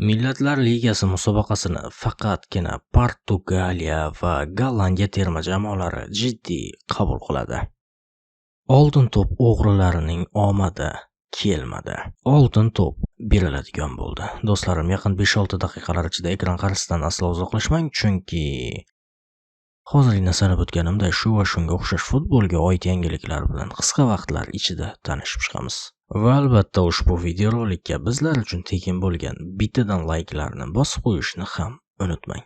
Millatlar Ligasi musobaqasini faqatgina Portugaliya va Gollandiya terma jamoalari jiddiy qabul qiladi. Oltin to'p o'g'rilarining omadi kelmadi. Oltin to'p beriladigan bo'ldi. Do'stlarim, yaqin 5-6 daqiqalar ichida ekran qarshisidan aslo uzoqlashmang, chunki hozirgina sanab o'tganimday shu va shunga o'xshash futbolga oid yangiliklar bilan qisqa vaqtlar ichida tanishib chiqamiz. Va albatta ushbu videorolikka bizlar uchun tekin bo'lgan bittadan layklarni bosib qo'yishni ham unutmang.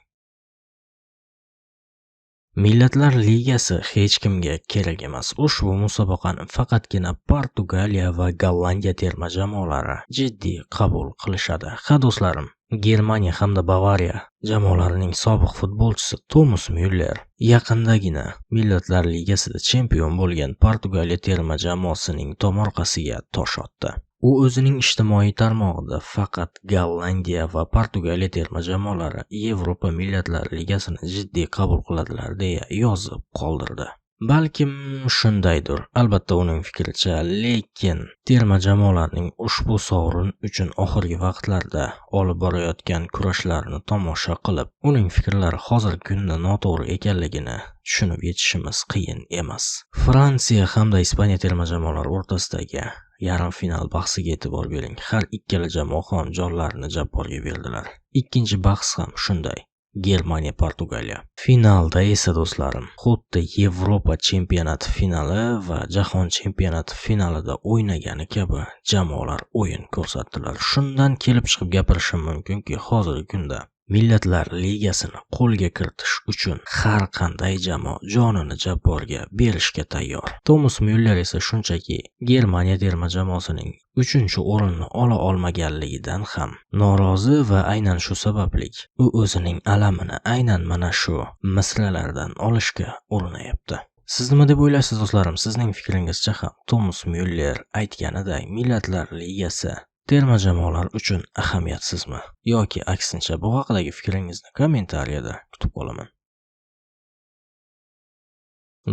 Millatlar Ligasi hech kimga kerak emas. Ushbu musobaqani faqatgina Portugaliya va Gollandiya terma jamoalari jiddiy qabul qilishadi. Ha do'stlarim, Germaniya hamda Bavariya jamoalarining sobiq futbolchisi Thomas Müller yaqindagina Millatlar Ligasida chempion bo'lgan Portugaliya terma jamoasining tomorqasiga tosh otdi. U o'zining ijtimoiy tarmog'ida faqat Gollandiya va Portugaliya terma jamoalari Yevropa Millatlar Ligasini jiddiy qabul qiladilar deya yozib qoldirdi. Balkim shundaydir, albatta uning fikricha, lekin terma jamoalarning ushbu sovrin uchun oxirgi vaqtlarda olib borayotgan kurashlarini tomosha qilib, uning fikrlari hozirgi kunda noto'g'ri ekanligini tushunib yetishimiz qiyin emas. Fransiya hamda Ispaniya terma jamoalari o'rtasidagi yarim final bahsiga e'tibor bering. Har ikkala jamoa ham jonlarini jabborga berdilar. Ikkinchi bahs ham shunday. Germaniya Portugaliya. Finalda esa do'stlarim, xuddi Yevropa chempionati finali va jahon chempionati finalida o'ynagani kabi jamoalar o'yin ko'rsatdilar. Shundan kelib chiqib gapirishim mumkinki, hozirgi kunda Millatlar Ligasini qo'lga kiritish uchun har qanday jamoa jonini jabborga berishga tayyor. Thomas Müller esa shunchaki Germaniya terma jamoasining 3-o'rinni ola olmaganligidan ham norozi va aynan shu sababli u o'zining alamini aynan mana shu misralardan olishga urinayapti. Siz nima deb o'ylaysiz do'stlarim? Sizning fikringizcha ham Thomas Müller aytganiday Millatlar Ligasi terma jamoalar uchun ahamiyatsizmi? Yoki aksincha, bu haqidagi fikringizni kommentariyada kutib qolaman.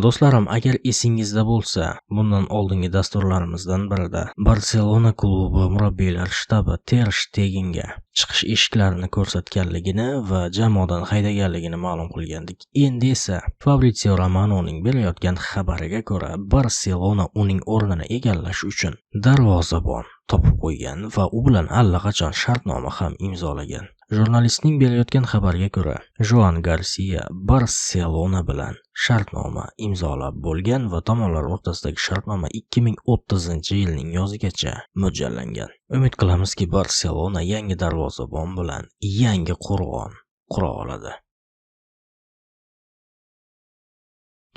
Do'stlarim, agar esingizda bo'lsa, bundan oldingi dasturlarimizdan birida Barselona klubi murabbiylar shtabi Ter Shtegenga chiqish eshiklarini ko'rsatganligini va jamoadan haydaganligini ma'lum qilgandik. Endi esa Fabrizio Romanoning berayotgan xabariga ko'ra, Barselona uning o'rnini egallash uchun darvozabon topib qo'ygan va u bilan allaqachon shartnoma ham imzolagan. Jurnalistning berayotgan xabarga ko'ra, Joan Garcia Barselona bilan shartnoma imzolab bo'lgan va tomonlar o'rtasidagi shartnoma 2030-yilning yozigacha mo'ljallangan. Umid qilamizki, Barselona yangi darvozabon bilan yangi qo'rg'on qura oladi.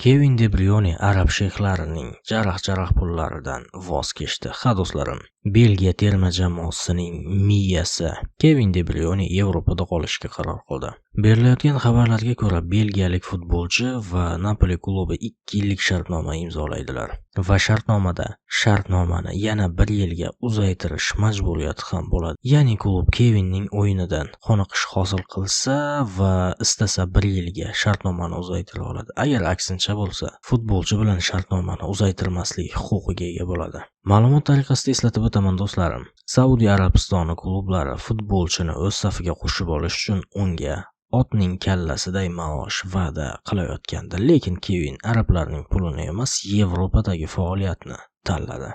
Kevin De Bruyne arab sheyxlarining jaraq pullaridan voz kechdi. Ha do'stlarim, Belgiya terma jamoasining miyasi Kevin De Bruyne Yevropada qolishga qaror qildi. Berilayotgan xabarlarga ko'ra, belgiyalik futbolchi va Napoli klubi 2 yillik shartnoma imzolaydilar va shartnomani yana 1 yilga uzaytirish majburiyati ham bo'ladi. Ya'ni klub Kevinning o'yinidan qoniqish hosil qilsa va istasa 1 yilga shartnomani uzaytira oladi. Agar aksincha bo'lsa, futbolchi bilan shartnomani uzaytirmaslik huquqiga ega bo'ladi. Ma'lumot tariqasida eslatib o'taman do'stlarim, Saudiya Arabistoni klublari futbolchini o'z safiga qo'shib olish uchun unga otning kallasiday maosh va'da qilayotgandi, lekin Kevin arablarning pulini emas, Yevropadagi faoliyatni tanladi.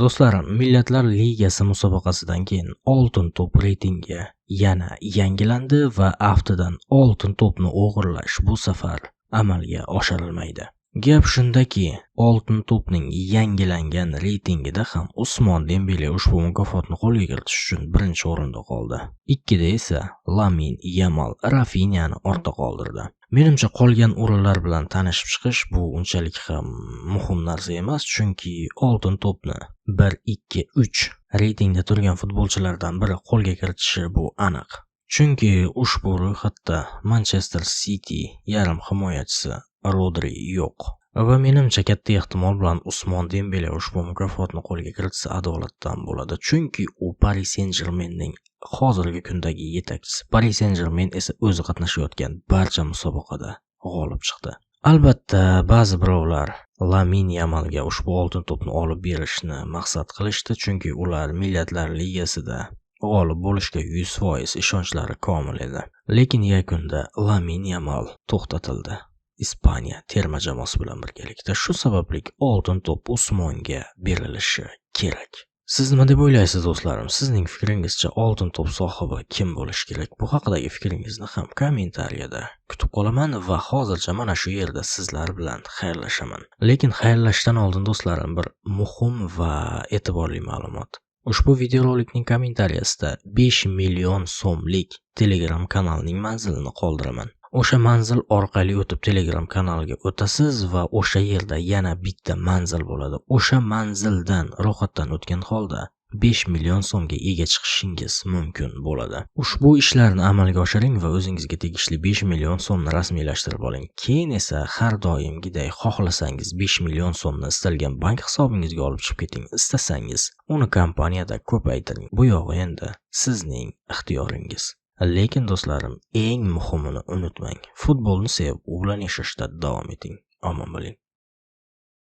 Do'stlarim, Millatlar Ligasi musobaqasidan keyin Oltin to'p reytingi yana yangilandi va aftidan Oltin to'pni o'g'irlash bu safar amalga oshirilmaydi. Gap shundaki, Oltin to'pning yangilangan reytingida ham Usmon Dembele ushbu mukofotni qo'lga kiritish uchun 1-o'rinda qoldi. 2da esa Lamin Yamal Rafinhani ortda qoldirdi. Menimcha qolgan o'rinlar bilan tanishib chiqish bu unchalik ham muhim narsa emas, chunki Oltin to'pni 1, 2, 3 reytingda turgan futbolchilardan biri qo'lga kiritishi bu aniq. Chunki ushbu ro'yxatda Manchester City yarim himoyachisi Rodri yo'q. Va menimcha katta ehtimol bilan Usmon Dembele ushbu mukofotni qo'lga kiritsa adolatdan bo'ladi, chunki u Paris Saint-Germainning hozirgi kundagi yetakchisi. Paris Saint-Germain esa o'zi qatnashayotgan barcha musobaqada g'olib chiqdi. Albatta, ba'zi birovlar Lamin Yamalga ushbu oltin to'pni olib berishni maqsad qilishdi, chunki ular Millatlar Ligasida g'olib bo'lishga 100% ishonchlari komil edi. Lekin yakunda Lamin Yamal to'xtatildi. Ispaniya terma jamoasi bilan birgalikda. Shu sababli oltin to'p Usmonga berilishi kerak. Siz nima deb o'ylaysiz do'stlarim? Sizning fikringizcha oltin to'p sohibi kim bo'lishi kerak? Bu haqidagi fikringizni ham kommentariyada kutib qolaman va hozircha mana shu yerda sizlar bilan xayrlashaman. Lekin xayrlashdan oldin do'stlarim, bir muhim va e'tiborli ma'lumot. Ushbu videorolikning kommentariyasida 5 million so'mlik Telegram kanalining manzilini qoldiraman. O'sha manzil orqali o'tib Telegram kanaliga o'tasiz va o'sha yerda yana bitta manzil bo'ladi. O'sha manzildan ro'yxatdan o'tgan holda 5 million so'mga ega chiqishingiz mumkin bo'ladi. Ushbu ishlarni amalga oshiring va o'zingizga tegishli 5 million so'mni rasmiylashtirib oling. Keyin esa har doimgiday xohlasangiz 5 million so'mni istalgan bank hisobingizga olib chiqib keting, istasangiz uni kompaniyada ko'paytiring. Bu yog'i endi sizning ixtiyoringiz. Lekin do'stlarim, eng muhimini unutmang. Futbolni sevib, u bilan yashashda davom eting. Omon bo'ling.